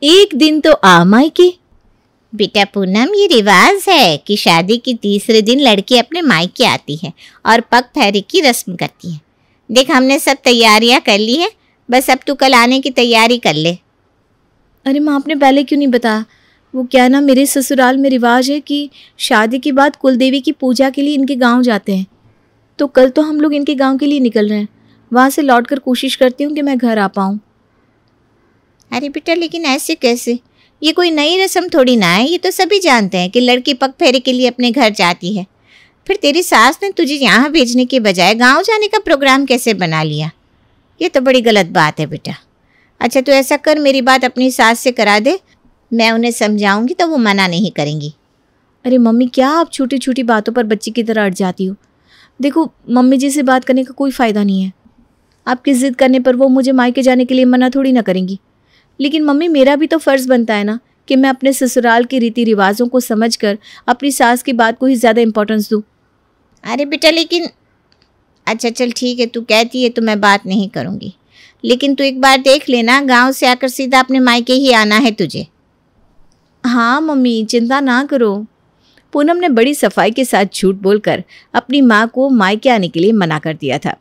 एक दिन तो आ मायके। बेटा पूनम, ये रिवाज है कि शादी के तीसरे दिन लड़की अपने मायके आती है और पग फेरे की रस्म करती है। देख, हमने सब तैयारियां कर ली है, बस अब तू कल आने की तैयारी कर ले। अरे माँ, आपने पहले क्यों नहीं बताया? वो क्या ना, मेरे ससुराल में रिवाज है कि शादी के बाद कुलदेवी की पूजा के लिए इनके गांव जाते हैं। तो कल तो हम लोग इनके गांव के लिए निकल रहे हैं। वहाँ से लौटकर कोशिश करती हूँ कि मैं घर आ पाऊँ। अरे बेटा, लेकिन ऐसे कैसे? ये कोई नई रस्म थोड़ी ना है। ये तो सभी जानते हैं कि लड़की पग फेरे के लिए अपने घर जाती है। फिर तेरी सास ने तुझे यहाँ भेजने के बजाय गांव जाने का प्रोग्राम कैसे बना लिया? ये तो बड़ी गलत बात है बेटा। अच्छा, तो ऐसा कर, मेरी बात अपनी सास से करा दे। मैं उन्हें समझाऊंगी तो वो मना नहीं करेंगी। अरे मम्मी, क्या आप छोटी छोटी बातों पर बच्ची की तरह अड़ जाती हो? देखो, मम्मी जी से बात करने का कोई फ़ायदा नहीं है। आपकी ज़िद करने पर वो मुझे मायके जाने के लिए मना थोड़ी ना करेंगी। लेकिन मम्मी, मेरा भी तो फ़र्ज़ बनता है ना कि मैं अपने ससुराल के रीति रिवाज़ों को समझकर अपनी सास की बात को ही ज़्यादा इम्पोर्टेंस दूँ। अरे बेटा, लेकिन अच्छा चल ठीक है, तू कहती है तो मैं बात नहीं करूँगी। लेकिन तू एक बार देख लेना, गांव से आकर सीधा अपने मायके ही आना है तुझे। हाँ मम्मी, चिंता ना करो। पूनम ने बड़ी सफाई के साथ झूठ बोलकर अपनी माँ को मायके आने के लिए मना कर दिया था,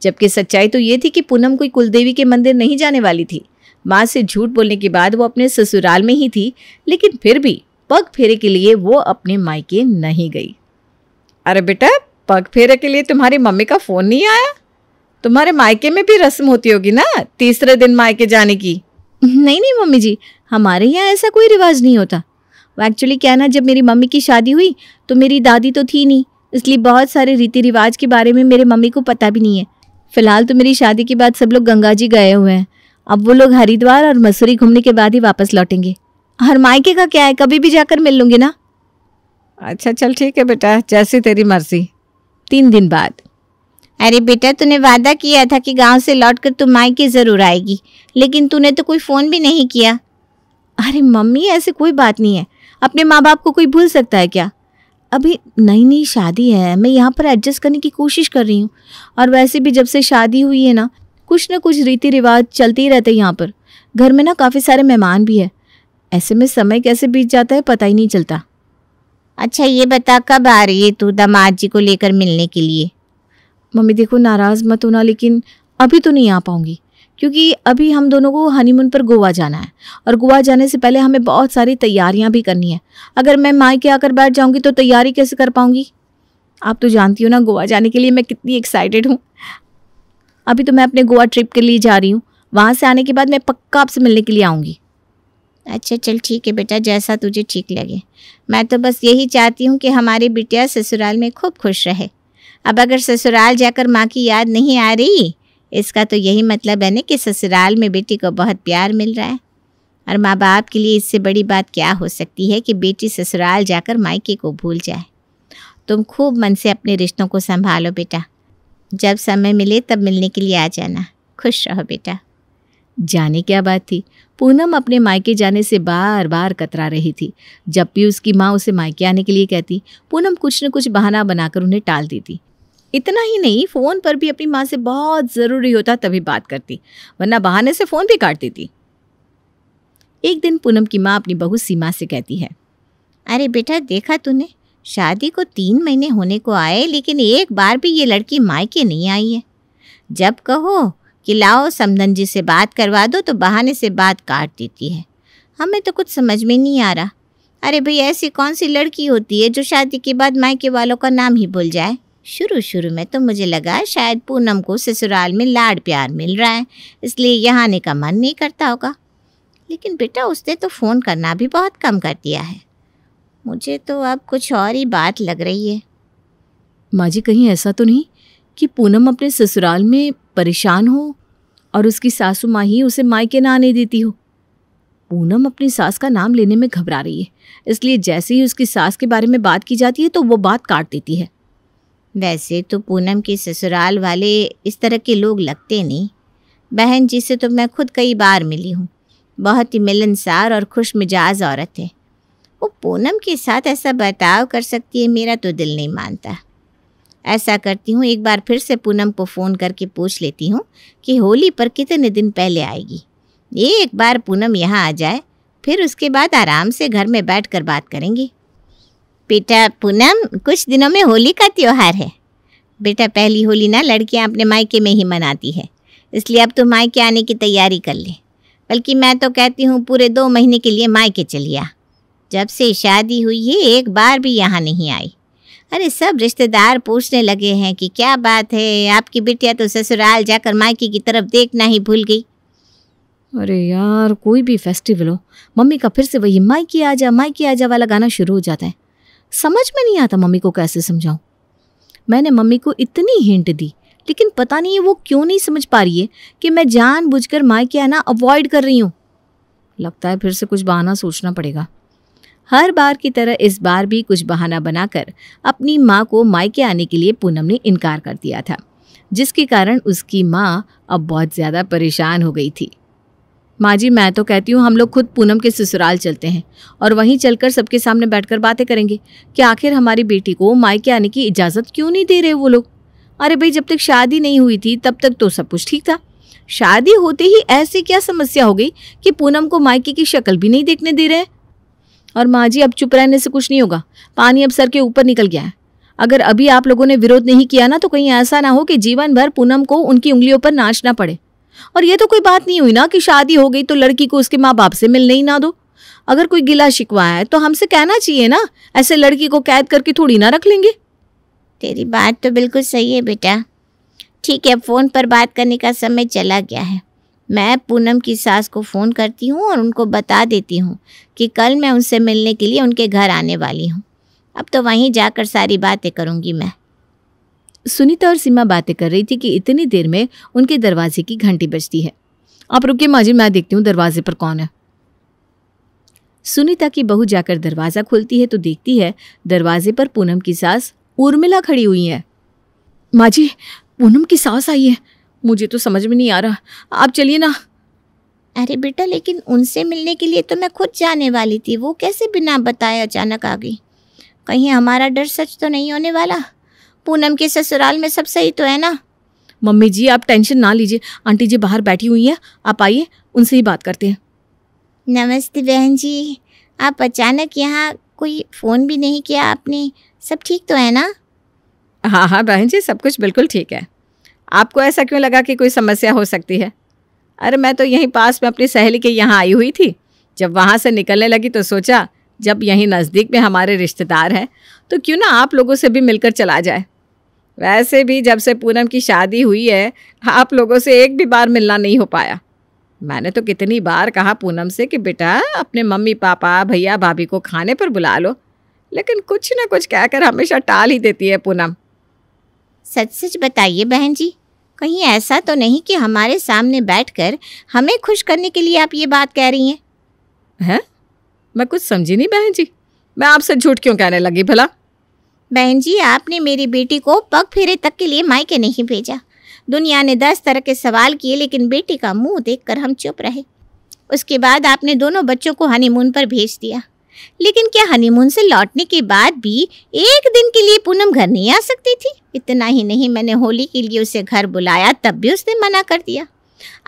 जबकि सच्चाई तो ये थी कि पूनम कोई कुलदेवी के मंदिर नहीं जाने वाली थी। माँ से झूठ बोलने के बाद वो अपने ससुराल में ही थी, लेकिन फिर भी पग फेरे के लिए वो अपने मायके नहीं गई। अरे बेटा, पग फेरे के लिए तुम्हारी मम्मी का फ़ोन नहीं आया? तुम्हारे मायके में भी रस्म होती होगी ना तीसरे दिन मायके जाने की। नहीं नहीं मम्मी जी, हमारे यहाँ ऐसा कोई रिवाज नहीं होता। वो एक्चुअली क्या ना, जब मेरी मम्मी की शादी हुई तो मेरी दादी तो थी नहीं, इसलिए बहुत सारे रीति रिवाज के बारे में मेरे मम्मी को पता भी नहीं है। फिलहाल तो मेरी शादी के बाद सब लोग गंगा जी गए हुए हैं। अब वो लोग हरिद्वार और मसूरी घूमने के बाद ही वापस लौटेंगे। हर मायके का क्या है, कभी भी जाकर मिल लूँगी ना। अच्छा चल ठीक है बेटा, जैसी तेरी मर्जी। 3 दिन बाद। अरे बेटा, तूने वादा किया था कि गांव से लौटकर तू मायके ज़रूर आएगी, लेकिन तूने तो कोई फ़ोन भी नहीं किया। अरे मम्मी, ऐसी कोई बात नहीं है। अपने माँ बाप को कोई भूल सकता है क्या? अभी नई नई शादी है, मैं यहाँ पर एडजस्ट करने की कोशिश कर रही हूँ। और वैसे भी जब से शादी हुई है ना कुछ रीति रिवाज चलते ही रहते हैं यहाँ पर। घर में ना काफ़ी सारे मेहमान भी है। ऐसे में समय कैसे बीत जाता है पता ही नहीं चलता। अच्छा ये बता, कब आ रही है तू दामाद जी को लेकर मिलने के लिए? मम्मी देखो, नाराज़ मत होना, लेकिन अभी तो नहीं आ पाऊँगी, क्योंकि अभी हम दोनों को हनीमून पर गोवा जाना है। और गोवा जाने से पहले हमें बहुत सारी तैयारियां भी करनी है। अगर मैं मायके आकर बैठ जाऊंगी तो तैयारी कैसे कर पाऊंगी? आप तो जानती हो ना गोवा जाने के लिए मैं कितनी एक्साइटेड हूँ। अभी तो मैं अपने गोवा ट्रिप के लिए जा रही हूँ। वहाँ से आने के बाद मैं पक्का आपसे मिलने के लिए आऊँगी। अच्छा चल ठीक है बेटा, जैसा तुझे ठीक लगे। मैं तो बस यही चाहती हूँ कि हमारी बिटिया ससुराल में खूब खुश रहे। अब अगर ससुराल जाकर माँ की याद नहीं आ रही, इसका तो यही मतलब है ना कि ससुराल में बेटी को बहुत प्यार मिल रहा है। और माँ बाप के लिए इससे बड़ी बात क्या हो सकती है कि बेटी ससुराल जाकर मायके को भूल जाए। तुम खूब मन से अपने रिश्तों को संभालो बेटा। जब समय मिले तब मिलने के लिए आ जाना। खुश रहो बेटा। जाने क्या बात थी, पूनम अपने मायके जाने से बार बार कतरा रही थी। जब भी उसकी माँ उसे मायके आने के लिए कहती, पूनम कुछ न कुछ बहाना बनाकर उन्हें टाल देती। इतना ही नहीं, फ़ोन पर भी अपनी माँ से बहुत ज़रूरी होता तभी बात करती, वरना बहाने से फ़ोन भी काट देती। एक दिन पूनम की माँ अपनी बहू सीमा से कहती है, अरे बेटा देखा तूने, शादी को 3 महीने होने को आए, लेकिन एक बार भी ये लड़की मायके नहीं आई है। जब कहो कि लाओ समधन जी से बात करवा दो तो बहाने से बात काट देती है। हमें तो कुछ समझ में नहीं आ रहा। अरे भाई, ऐसी कौन सी लड़की होती है जो शादी के बाद मायके वालों का नाम ही भूल जाए? शुरू में तो मुझे लगा शायद पूनम को ससुराल में लाड प्यार मिल रहा है, इसलिए यहाँ आने का मन नहीं करता होगा। लेकिन बेटा उसने तो फ़ोन करना भी बहुत कम कर दिया है। मुझे तो अब कुछ और ही बात लग रही है। माँ जी, कहीं ऐसा तो नहीं कि पूनम अपने ससुराल में परेशान हो और उसकी सासू माँ ही उसे मायके ना आने देती हो? पूनम अपनी सास का नाम लेने में घबरा रही है, इसलिए जैसे ही उसकी सास के बारे में बात की जाती है तो वो बात काट देती है। वैसे तो पूनम के ससुराल वाले इस तरह के लोग लगते नहीं। बहन जी से तो मैं खुद कई बार मिली हूँ, बहुत ही मिलनसार और खुश मिजाज औरत है। वो पूनम के साथ ऐसा बर्ताव कर सकती है, मेरा तो दिल नहीं मानता। ऐसा करती हूँ, एक बार फिर से पूनम को फ़ोन करके पूछ लेती हूँ कि होली पर कितने दिन पहले आएगी। एक बार पूनम यहाँ आ जाए फिर उसके बाद आराम से घर में बैठकर बात करेंगे। बेटा पूनम, कुछ दिनों में होली का त्योहार है। बेटा पहली होली ना लड़कियां अपने मायके में ही मनाती है, इसलिए अब तो मायके आने की तैयारी कर ले। बल्कि मैं तो कहती हूँ पूरे 2 महीने के लिए मायके चलिए। जब से शादी हुई है एक बार भी यहाँ नहीं आई। अरे सब रिश्तेदार पूछने लगे हैं कि क्या बात है, आपकी बिटिया तो ससुराल जाकर मायके की तरफ देखना ही भूल गई। अरे यार, कोई भी फेस्टिवल हो मम्मी का फिर से वही मायके आजा वाला गाना शुरू हो जाता है। समझ में नहीं आता मम्मी को कैसे समझाऊं। मैंने मम्मी को इतनी हिंट दी, लेकिन पता नहीं है वो क्यों नहीं समझ पा रही है कि मैं जानबूझकर मायके आना अवॉइड कर रही हूँ। लगता है फिर से कुछ बहाना सोचना पड़ेगा। हर बार की तरह इस बार भी कुछ बहाना बनाकर अपनी माँ को मायके आने के लिए पूनम ने इनकार कर दिया था, जिसके कारण उसकी माँ अब बहुत ज़्यादा परेशान हो गई थी। माँ जी, मैं तो कहती हूँ हम लोग खुद पूनम के ससुराल चलते हैं और वहीं चलकर सबके सामने बैठकर बातें करेंगे कि आखिर हमारी बेटी को मायके आने की इजाज़त क्यों नहीं दे रहे वो लोग। अरे भाई, जब तक शादी नहीं हुई थी तब तक तो सब कुछ ठीक था। शादी होते ही ऐसी क्या समस्या हो गई कि पूनम को मायके की शक्ल भी नहीं देखने दे रहे हैं। और माँ जी, अब चुप रहने से कुछ नहीं होगा। पानी अब सर के ऊपर निकल गया है। अगर अभी आप लोगों ने विरोध नहीं किया ना, तो कहीं ऐसा ना हो कि जीवन भर पूनम को उनकी उंगलियों पर नाचना पड़े। और ये तो कोई बात नहीं हुई ना कि शादी हो गई तो लड़की को उसके माँ बाप से मिलने ही ना दो। अगर कोई गिला शिकवा है तो हमसे कहना चाहिए ना, ऐसे लड़की को कैद करके थोड़ी ना रख लेंगे। तेरी बात तो बिल्कुल सही है बेटा। ठीक है, फ़ोन पर बात करने का समय चला गया है। मैं पूनम की सास को फ़ोन करती हूँ और उनको बता देती हूँ कि कल मैं उनसे मिलने के लिए उनके घर आने वाली हूँ। अब तो वहीं जाकर सारी बातें करूँगी मैं। सुनीता और सीमा बातें कर रही थी कि इतनी देर में उनके दरवाजे की घंटी बजती है। आप रुकिए माँ जी, मैं देखती हूँ दरवाजे पर कौन है। सुनीता की बहू जाकर दरवाज़ा खोलती है तो देखती है दरवाजे पर पूनम की सास उर्मिला खड़ी हुई है। माँ जी, पूनम की सास आई है। मुझे तो समझ में नहीं आ रहा, आप चलिए ना। अरे बेटा, लेकिन उनसे मिलने के लिए तो मैं खुद जाने वाली थी। वो कैसे बिना बताए अचानक आ गई? कहीं हमारा डर सच तो नहीं होने वाला? पूनम के ससुराल में सब सही तो है ना? मम्मी जी, आप टेंशन ना लीजिए। आंटी जी बाहर बैठी हुई हैं, आप आइए, उनसे ही बात करते हैं। नमस्ते बहन जी, आप अचानक यहाँ, कोई फ़ोन भी नहीं किया आपने? सब ठीक तो है ना? हाँ हाँ बहन जी, सब कुछ बिल्कुल ठीक है। आपको ऐसा क्यों लगा कि कोई समस्या हो सकती है? अरे मैं तो यहीं पास में अपनी सहेली के यहाँ आई हुई थी। जब वहाँ से निकलने लगी तो सोचा जब यहीं नज़दीक में हमारे रिश्तेदार हैं तो क्यों ना आप लोगों से भी मिलकर चला जाए। वैसे भी जब से पूनम की शादी हुई है आप लोगों से एक भी बार मिलना नहीं हो पाया। मैंने तो कितनी बार कहा पूनम से कि बेटा अपने मम्मी पापा भैया भाभी को खाने पर बुला लो, लेकिन कुछ ना कुछ कहकर हमेशा टाल ही देती है पूनम। सच सच बताइए बहन जी, कहीं ऐसा तो नहीं कि हमारे सामने बैठकर हमें खुश करने के लिए आप ये बात कह रही हैं? हैं? मैं कुछ समझी नहीं बहन जी, मैं आपसे झूठ क्यों कहने लगी भला? बहन जी, आपने मेरी बेटी को पग फेरे तक के लिए मायके नहीं भेजा। दुनिया ने 10 तरह के सवाल किए, लेकिन बेटी का मुंह देखकर हम चुप रहे। उसके बाद आपने दोनों बच्चों को हनीमून पर भेज दिया। लेकिन क्या हनीमून से लौटने के बाद भी एक दिन के लिए पूनम घर नहीं आ सकती थी? इतना ही नहीं, मैंने होली के लिए उसे घर बुलाया तब भी उसने मना कर दिया।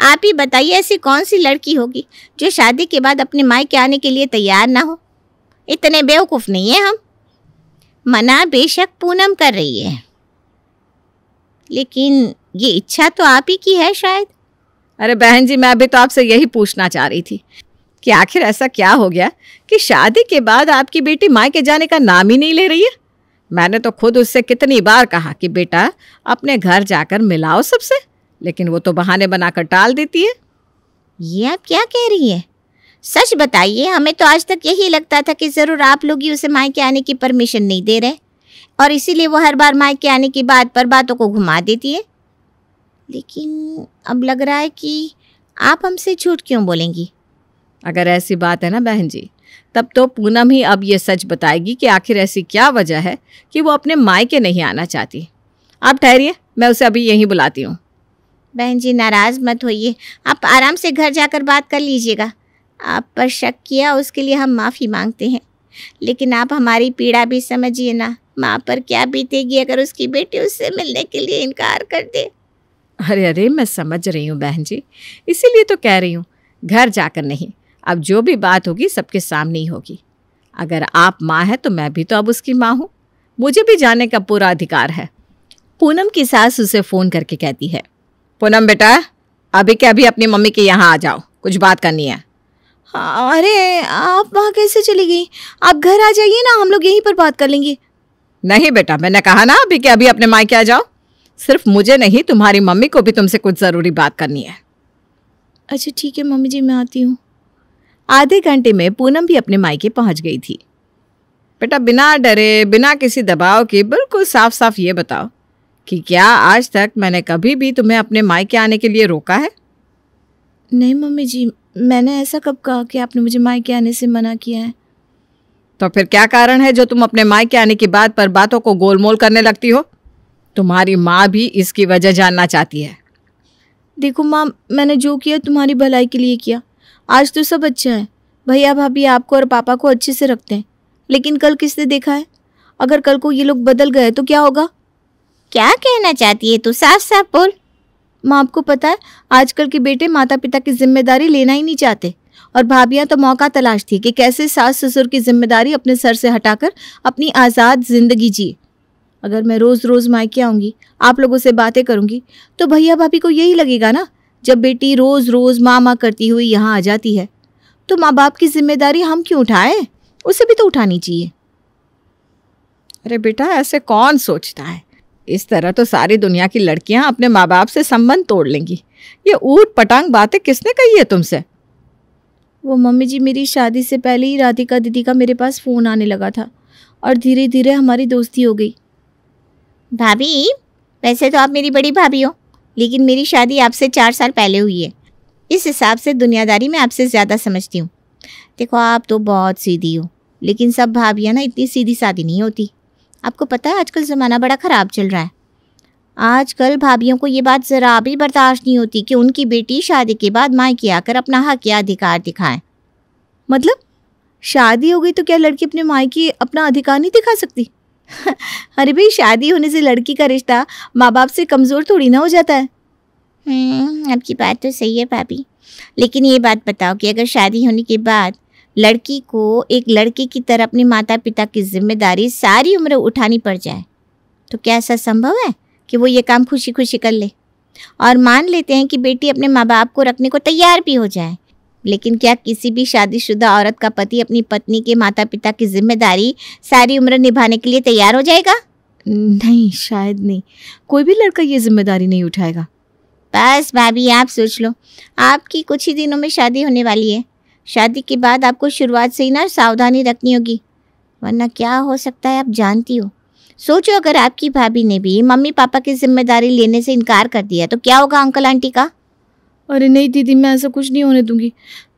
आप ही बताइए, ऐसी कौन सी लड़की होगी जो शादी के बाद अपने मायके आने के लिए तैयार ना हो? इतने बेवकूफ़ नहीं है हम। मना बेशक पूनम कर रही है, लेकिन ये इच्छा तो आप ही की है शायद। अरे बहन जी, मैं भी तो आपसे यही पूछना चाह रही थी कि आखिर ऐसा क्या हो गया कि शादी के बाद आपकी बेटी मायके जाने का नाम ही नहीं ले रही है। मैंने तो खुद उससे कितनी बार कहा कि बेटा अपने घर जाकर मिलाओ सबसे, लेकिन वो तो बहाने बनाकर टाल देती है। ये आप क्या कह रही है? सच बताइए, हमें तो आज तक यही लगता था कि ज़रूर आप लोग ही उसे मायके आने की परमिशन नहीं दे रहे और इसीलिए वो हर बार मायके आने की बात पर बातों को घुमा देती है। लेकिन अब लग रहा है कि आप हमसे झूठ क्यों बोलेंगी? अगर ऐसी बात है ना बहन जी, तब तो पूनम ही अब ये सच बताएगी कि आखिर ऐसी क्या वजह है कि वो अपने मायके नहीं आना चाहती। आप ठहरिए, मैं उसे अभी यहीं बुलाती हूँ। बहन जी नाराज़ मत होइए, आप आराम से घर जाकर बात कर लीजिएगा। आप पर शक किया उसके लिए हम माफ़ी मांगते हैं, लेकिन आप हमारी पीड़ा भी समझिए ना। माँ पर क्या बीतेगी अगर उसकी बेटी उससे मिलने के लिए इनकार कर दे। अरे अरे, मैं समझ रही हूँ बहन जी, इसीलिए तो कह रही हूँ घर जाकर नहीं, अब जो भी बात होगी सबके सामने ही होगी। अगर आप माँ हैं तो मैं भी तो अब उसकी माँ हूँ, मुझे भी जाने का पूरा अधिकार है। पूनम की सास उसे फ़ोन करके कहती है, पूनम बेटा अभी के अभी अपनी मम्मी के यहाँ आ जाओ, कुछ बात करनी है। हाँ, अरे आप वहाँ कैसे चली गई? आप घर आ जाइए ना, हम लोग यहीं पर बात कर लेंगे। नहीं बेटा, मैंने कहा ना अभी के अभी अपने मायके आ जाओ। सिर्फ मुझे नहीं, तुम्हारी मम्मी को भी तुमसे कुछ ज़रूरी बात करनी है। अच्छा ठीक है मम्मी जी, मैं आती हूँ। आधे घंटे में पूनम भी अपने मायके पहुंच गई थी। बेटा बिना डरे, बिना किसी दबाव के बिल्कुल साफ साफ ये बताओ कि क्या आज तक मैंने कभी भी तुम्हें अपने मायके आने के लिए रोका है? नहीं मम्मी जी, मैंने ऐसा कब कहा कि आपने मुझे मायके आने से मना किया है? तो फिर क्या कारण है जो तुम अपने मायके आने की बात पर बातों को गोलमोल करने लगती हो? तुम्हारी माँ भी इसकी वजह जानना चाहती है। देखो माँ, मैंने जो किया तुम्हारी भलाई के लिए किया। आज तो सब अच्छा है, भैया भाभी आपको और पापा को अच्छे से रखते हैं, लेकिन कल किसने देखा है? अगर कल को ये लोग बदल गए तो क्या होगा? क्या कहना चाहती है तू? साफ साफ बोल। माँ, आपको पता है आजकल के बेटे माता पिता की जिम्मेदारी लेना ही नहीं चाहते, और भाभियाँ तो मौका तलाश थी कि कैसे सास ससुर की जिम्मेदारी अपने सर से हटाकर अपनी आज़ाद जिंदगी जिए। अगर मैं रोज़ रोज़ मायके आऊँगी, आप लोगों से बातें करूँगी, तो भैया भाभी को यही लगेगा ना, जब बेटी रोज़ रोज़ माँ माँ करती हुई यहाँ आ जाती है तो माँ बाप की जिम्मेदारी हम क्यों उठाएं? उसे भी तो उठानी चाहिए। अरे बेटा, ऐसे कौन सोचता है? इस तरह तो सारी दुनिया की लड़कियां अपने माँ बाप से संबंध तोड़ लेंगी। ये ऊट पटांग बातें किसने कही है तुमसे? वो मम्मी जी, मेरी शादी से पहले ही राधिका दीदी का मेरे पास फ़ोन आने लगा था और धीरे धीरे हमारी दोस्ती हो गई। भाभी, वैसे तो आप मेरी बड़ी भाभी हो, लेकिन मेरी शादी आपसे 4 साल पहले हुई है। इस हिसाब से दुनियादारी में आपसे ज़्यादा समझती हूँ। देखो, आप तो बहुत सीधी हो, लेकिन सब भाभियाँ ना इतनी सीधी सादी नहीं होती। आपको पता है आजकल ज़माना बड़ा ख़राब चल रहा है। आजकल भाभियों को ये बात ज़रा भी बर्दाश्त नहीं होती कि उनकी बेटी शादी के बाद मायके आकर अपना हक या अधिकार दिखाएं। मतलब शादी हो गई तो क्या लड़की अपने मायके अपना अधिकार नहीं दिखा सकती? अरे भाई, शादी होने से लड़की का रिश्ता माँ बाप से कमज़ोर थोड़ी ना हो जाता है। आपकी बात तो सही है भाभी, लेकिन ये बात बताओ कि अगर शादी होने के बाद लड़की को एक लड़के की तरह अपने माता पिता की जिम्मेदारी सारी उम्र उठानी पड़ जाए, तो क्या ऐसा संभव है कि वो ये काम खुशी खुशी कर ले? और मान लेते हैं कि बेटी अपने माँ बाप को रखने को तैयार भी हो जाए, लेकिन क्या किसी भी शादीशुदा औरत का पति अपनी पत्नी के माता पिता की जिम्मेदारी सारी उम्र निभाने के लिए तैयार हो जाएगा? नहीं, शायद नहीं। कोई भी लड़का ये जिम्मेदारी नहीं उठाएगा। बस भाभी, आप सोच लो, आपकी कुछ ही दिनों में शादी होने वाली है। शादी के बाद आपको शुरुआत से ही ना सावधानी रखनी होगी, वरना क्या हो सकता है आप जानती हो। सोचो, अगर आपकी भाभी ने भी मम्मी पापा की जिम्मेदारी लेने से इनकार कर दिया तो क्या होगा अंकल आंटी का? अरे नहीं दीदी, मैं ऐसा कुछ नहीं होने दूंगी।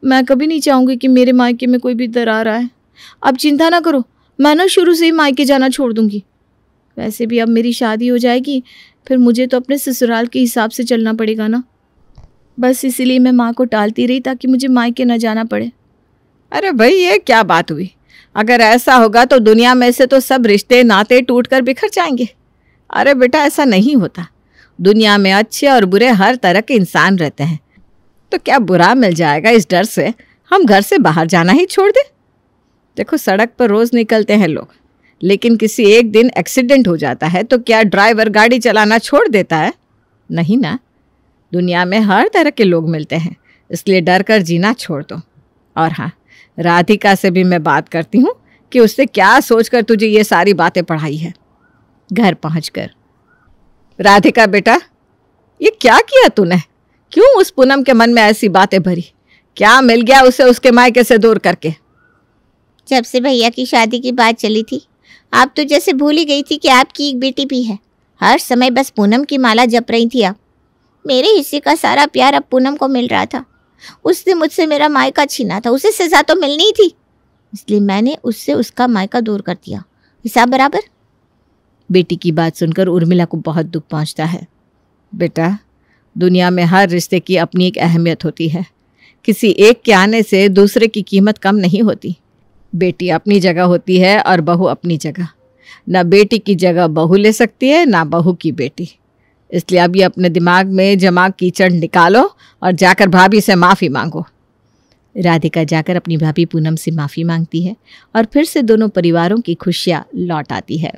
मैं कभी नहीं चाहूँगी कि मेरे मायके में कोई भी दरार आए। अब चिंता ना करो, मैं ना शुरू से ही मायके जाना छोड़ दूंगी। वैसे भी अब मेरी शादी हो जाएगी, फिर मुझे तो अपने ससुराल के हिसाब से चलना पड़ेगा ना। बस इसीलिए मैं माँ को टालती रही ताकि मुझे मायके न जाना पड़े। अरे भाई, ये क्या बात हुई? अगर ऐसा होगा तो दुनिया में से तो सब रिश्ते नाते टूटकर बिखर जाएंगे। अरे बेटा, ऐसा नहीं होता। दुनिया में अच्छे और बुरे हर तरह के इंसान रहते हैं, तो क्या बुरा मिल जाएगा इस डर से हम घर से बाहर जाना ही छोड़ दें? देखो, सड़क पर रोज़ निकलते हैं लोग, लेकिन किसी एक दिन एक्सीडेंट हो जाता है तो क्या ड्राइवर गाड़ी चलाना छोड़ देता है? नहीं ना। दुनिया में हर तरह के लोग मिलते हैं, इसलिए डर कर जीना छोड़ दो। और हाँ, राधिका से भी मैं बात करती हूँ कि उससे क्या सोचकर तुझे ये सारी बातें पढ़ाई है। घर पहुँचकर, राधिका बेटा, ये क्या किया तूने? क्यों उस पूनम के मन में ऐसी बातें भरी? क्या मिल गया उसे उसके मायके से दूर करके? जब से भैया की शादी की बात चली थी, आप तो जैसे भूल ही गई थी कि आपकी एक बेटी भी है। हर समय बस पूनम की माला जप रही थी आप। मेरे हिस्से का सारा प्यार अब पूनम को मिल रहा था। उसने मुझसे मेरा मायका छीना था, उसे सजा तो मिलनी ही थी, इसलिए मैंने उससे उसका मायका दूर कर दिया। हिसाब बराबर। बेटी की बात सुनकर उर्मिला को बहुत दुख पहुंचता है। बेटा, दुनिया में हर रिश्ते की अपनी एक अहमियत होती है। किसी एक के आने से दूसरे की कीमत कम नहीं होती। बेटी अपनी जगह होती है और बहू अपनी जगह। ना बेटी की जगह बहू ले सकती है, ना बहू की बेटी। इसलिए अभी अपने दिमाग में जमा कीचड़ निकालो और जाकर भाभी से माफ़ी मांगो। राधिका जाकर अपनी भाभी पूनम से माफ़ी मांगती है और फिर से दोनों परिवारों की खुशियाँ लौट आती है।